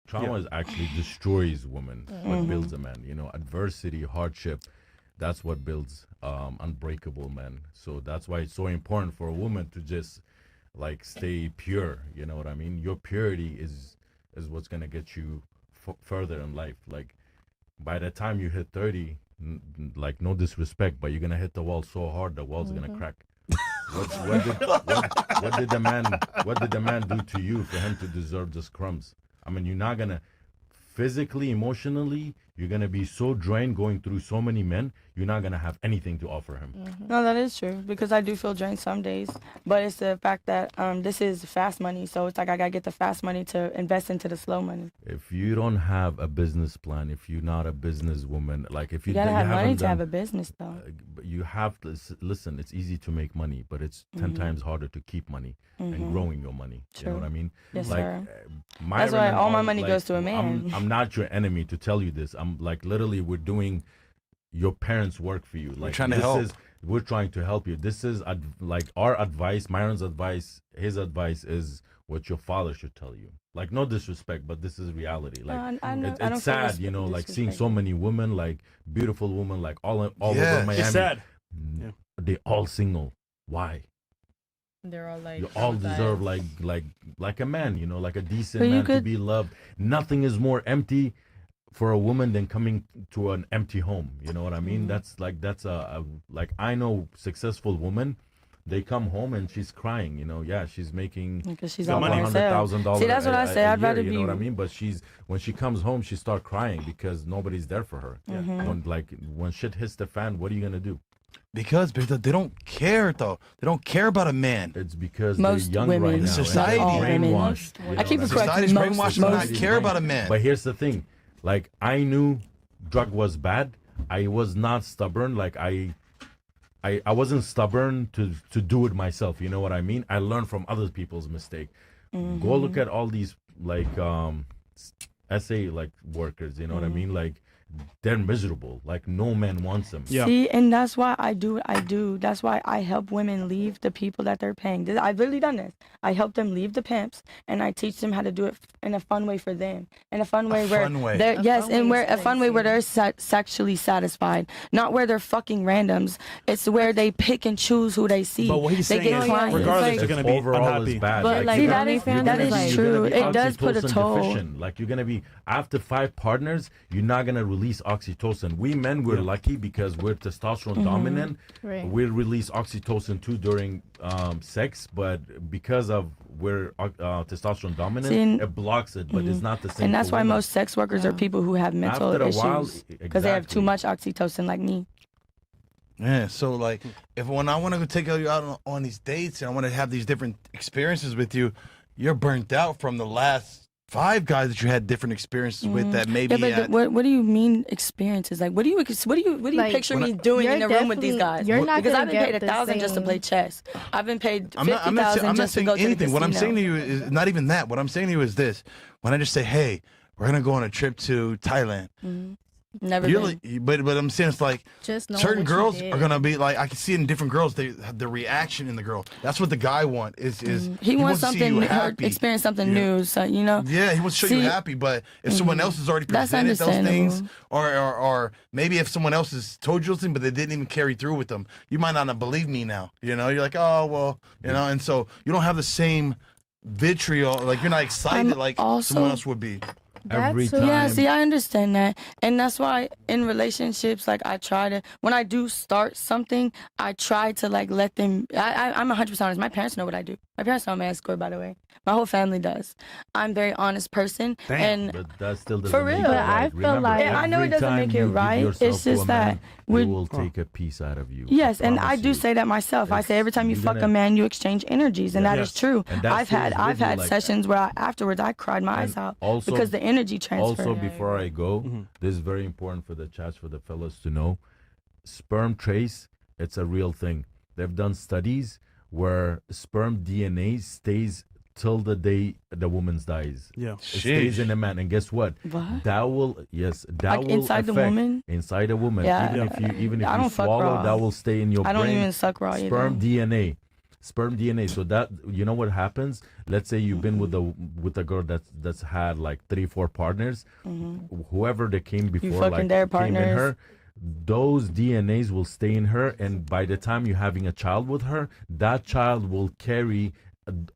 Trauma is actually destroys women, what builds a man. You know, adversity, hardship, that's what builds unbreakable men. So that's why it's so important for a woman to just like stay pure. You know what I mean? Your purity is what's gonna get you further in life. Like by the time you hit 30, like no disrespect, but you're gonna hit the wall so hard the wall's gonna crack. What did the man do to you for him to deserve this crumbs? I mean, you're not gonna physically, emotionally, you're gonna be so drained going through so many men, you're not gonna have anything to offer him. No, that is true because I do feel drained some days, but it's the fact that this is fast money, so it's like I gotta get the fast money to invest into the slow money. If you don't have a business plan, if you're not a businesswoman, like if You gotta have money to have a business, though. but you have to listen. It's easy to make money, but it's 10 times harder to keep money and growing your money. You know what I mean? Yes, like, sir. That's why all my money goes to a man. I'm not your enemy to tell you this. I'm like literally we're doing your parents' work for you. Like we're trying to help. We're trying to help you. This is like our advice, Myron's advice, his advice is what your father should tell you. Like no disrespect, but this is reality. Like I don't it's sad, you know, like seeing so many women, like beautiful women, like all over Miami. It's sad. They all single. Why? They're all like You all deserve like a man, you know, like a decent man to be loved. Nothing is more empty for a woman than coming to an empty home. You know what I mean? That's a like I know successful women. They come home and she's crying. You know, yeah, she's making because she's all $100,000. See, that's what I say. I'd rather be. You know what I mean? But when she comes home, she start crying because nobody's there for her. When shit hits the fan, what are you gonna do? Because they don't care though. They don't care about a man. It's because Most they're young women. right now. Society. And brainwashed. I keep it correct. Society's brainwashed to not care about a man. But here's the thing. Like I knew drug was bad. I was not stubborn. Like I wasn't stubborn to do it myself. You know what I mean? I learned from other people's mistake. Go look at all these like essay like workers. You know what I mean? Like they're miserable. Like no man wants them. Yeah. See, and that's why I do what I do. That's why I help women leave the people that they're paying. I've really done this. I help them leave the pimps, and I teach them how to do it in a fun way for them, in a fun way where they're a fun way where they're sexually satisfied, not where they're fucking randoms. It's where they pick and choose who they see. But what he's they saying get is, clients. regardless, Like, you're gonna be overall unhappy. is bad. But, like, see, OnlyFans that is true. It does put a toll. Deficient. Like you're gonna be after 5 partners, you're not gonna release oxytocin. We men we're lucky because we're testosterone dominant. Right. We release oxytocin too during sex, but because of we're testosterone dominant, it blocks it. But it's not the same. And that's for why women. most sex workers are people who have mental After a issues while, because they have too exactly. much oxytocin, like me. Yeah, so like when I want to go take you out on these dates and I want to have these different experiences with you, you're burnt out from the last 5 guys that you had different experiences with that maybe. Yeah, but what do you mean experiences? Like, what do you Like, picture me doing in the room with these guys? You're not because gonna I've been paid get the $1,000 just to same- play chess. I've been paid I'm not $50,000 just to saying go to the anything. What I'm casino. saying to you is not even that. What I'm saying to you is this: when I just say, "Hey, we're gonna go on a trip to Thailand," Never you're been. like, but I'm saying it's like Just knowing certain what you girls did. are gonna be like, I can see it in different girls. The reaction in the girl. That's what the guy wants. Is He wants to see something you new, happy. experience something new. So you know. Yeah, he wants to show you happy, but if someone else has already That's presented those things, understandable. or maybe if someone else has told you those things, but they didn't even carry through with them, you might not believe me now. You know, you're like, oh well, you know, and so you don't have the same vitriol, like you're not excited like someone else would be. Every That's time. Yeah, see, I understand that. And that's why in relationships, like, I try to, when I do start something, I try to, like, let them, I'm 100% honest. My parents know what I do. My parents know I'm an escort, by the way. My whole family does. I'm a very honest person. And But that still doesn't For make real. it But right. I feel Remember, like- I know it every doesn't time make it you give right. yourself It's to a just that man, they we- will take a piece out of you. yes, and I promise do you. say that myself. I say every time you You're fuck a gonna- man, you exchange energies, and that is true. And that I've had stays with you, had like, sessions where afterwards I cried my eyes And out also- because the energy transfer. Also, before I go, this is very important for the chats, for the fellas to know. Sperm trace, it's a real thing. They've done studies where sperm DNA stays till the day the woman dies. Yeah. It stays in a man, and guess what? What? That will that Like will inside the affect- woman? Inside a woman. Yeah. Even if I you don't fuck swallow, raw. that will stay in your I brain. don't even suck raw either. Sperm DNA. sperm DNA. So that you know what happens. Let's say you've been with a girl that's had like 3-4 partners. Whoever they came before, like their came in partners. her. Those DNAs will stay in her, and by the time you're having a child with her, that child will carry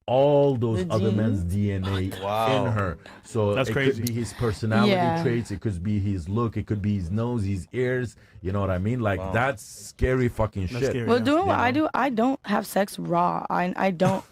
all those other men's DNA in her. So That's it crazy. could be his personality Yeah. traits, it could be his look, it could be his nose, his ears. You know what I mean? Like that's scary fucking That's shit. scary. Well, Yeah. doing what I do, I don't have sex raw. I don't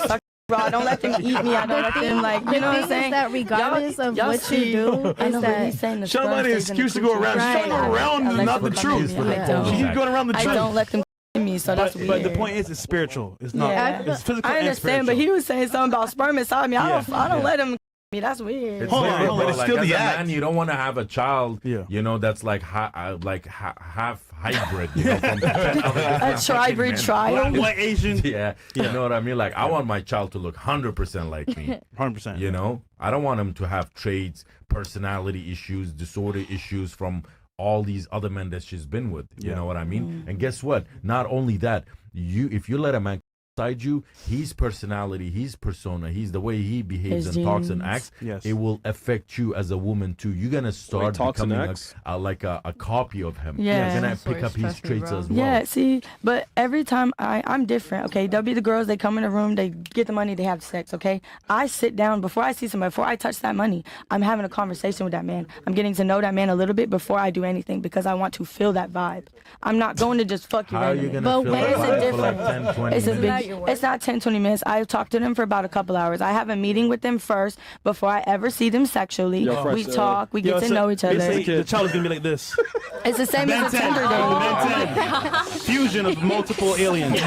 suck raw. I don't let them eat me. I don't let them like, you know what I'm saying? That regardless of y'all what see- you do, I is know, but that he's saying the She don't sperm let an stays in the excuse to go coochie. around. She's Right. going around I and like not to the put truth. my hand in. I don't. She keeps going around the I truth. don't let them me, so that's weird. But the point is, it's spiritual. It's not. Yeah. It's physical. I and understand, but spiritual. he was saying something about sperm inside me. I don't let him me. That's weird. It's Hold on, weird, but bro. it's Like, still as the a act. man, you don't want to have a child, Yeah. you know, that's like half hybrid, you know, from A tribrid trial. White Asian. yeah, you know what I mean? Like, I want my child to look 100% like me. 100%. You know, I don't want him to have traits, personality issues, disorder issues from all these other men that she's been with. You Yeah. know what I mean? And guess what? Not only that, if you let a man inside you, his personality, his persona, he's the way he behaves His and talks and genes. acts, Yes. it will affect you as a woman too. You're gonna start talks and becoming acts? like a copy of him. Yeah. You're gonna That's where pick up it's his trust me, traits bro. as well. Yeah, see, but every time I'm different, okay? There'll be the girls, they come in the room, they get the money, they have sex, okay? I sit down, before I see somebody, before I touch that money, I'm having a conversation with that man. I'm getting to know that man a little bit before I do anything because I want to feel that vibe. I'm not going to just fuck you How are you randomly. gonna But feel when that is it vibe for like different? 10, 20 It's a minutes? big, it's not 10, 20 minutes. I talk to them for about a couple hours. I have a meeting with them first before I ever see them sexually. Yo, We Fresh, talk, we get to know each They other. say the child is gonna be like this. It's the same Ben as a 10. Tinder date. Ben 10. Fusion of multiple aliens.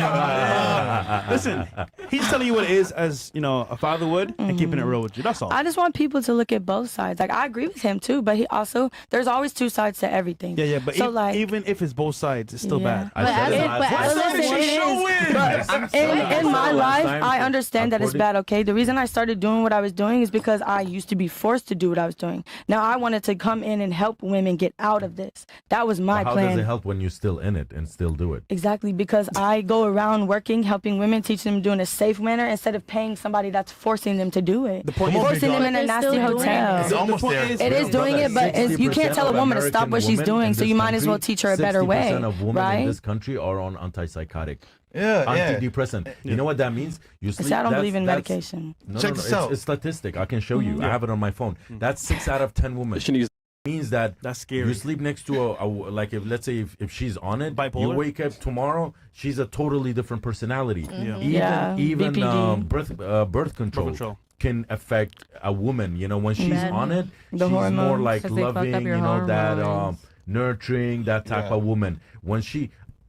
Listen, he's telling you what it is as, you know, a father would and keeping it real with you. That's all. I just want people to look at both sides. Like, I agree with him too, but he also, there's always two sides to everything. Yeah, but So, like, even if it's both sides, it's still Yeah. bad. I But said as it it- last but time. as Listen, Listen, it is, but in my life, I understand that it's bad, okay? The reason I started doing what I was doing is because I used to be forced to do what I was doing. Now I wanted to come in and help women get out of this. That was my How plan. does it help when you're still in it and still do it? Exactly, because I go around working, helping women, teaching them to do it in a safe manner instead of paying somebody that's forcing them to do it. The point is- forcing them in a They're nasty still doing hotel. it. It's almost point there. is- It is doing it, but you can't tell a woman to stop what she's doing, so you might as well teach her a better way, 60% of women in right? this country are on antipsychotic, Yeah, yeah. antidepressant. You know what that means? You sleep. See, I don't that's- believe in that's- medication. No, Check no, this it's out. a statistic. I can show you. I have it on my phone. That's 6 out of 10 women. She needs Means that That's scary. you sleep next to like if let's say if she's on it, Bipolar? you wake up tomorrow, she's a totally different personality. Yeah. Even BPD. birth control. control. Can affect a woman. You know, when she's Madness. on it, The she's more hormones. like 'Cause they fuck up loving. your You know that hormones. nurturing, that type Yeah. of woman.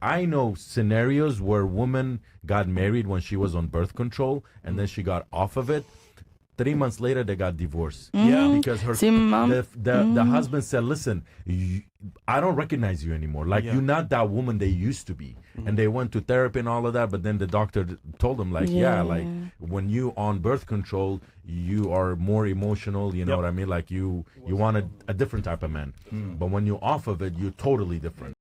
I know scenarios where woman got married when she was on birth control and then she got off of it. 3 months later, they got divorced. Yeah. Because her See, Mom? the husband said, "Listen, I don't recognize you anymore. Like Yeah. you're not that woman they used to be." And they went to therapy and all of that. But then the doctor told them, like, yeah, like when you on birth control, you are more emotional. You know Yep. what I mean? Like you wanted a different type of man. But when you're off of it, you're totally different.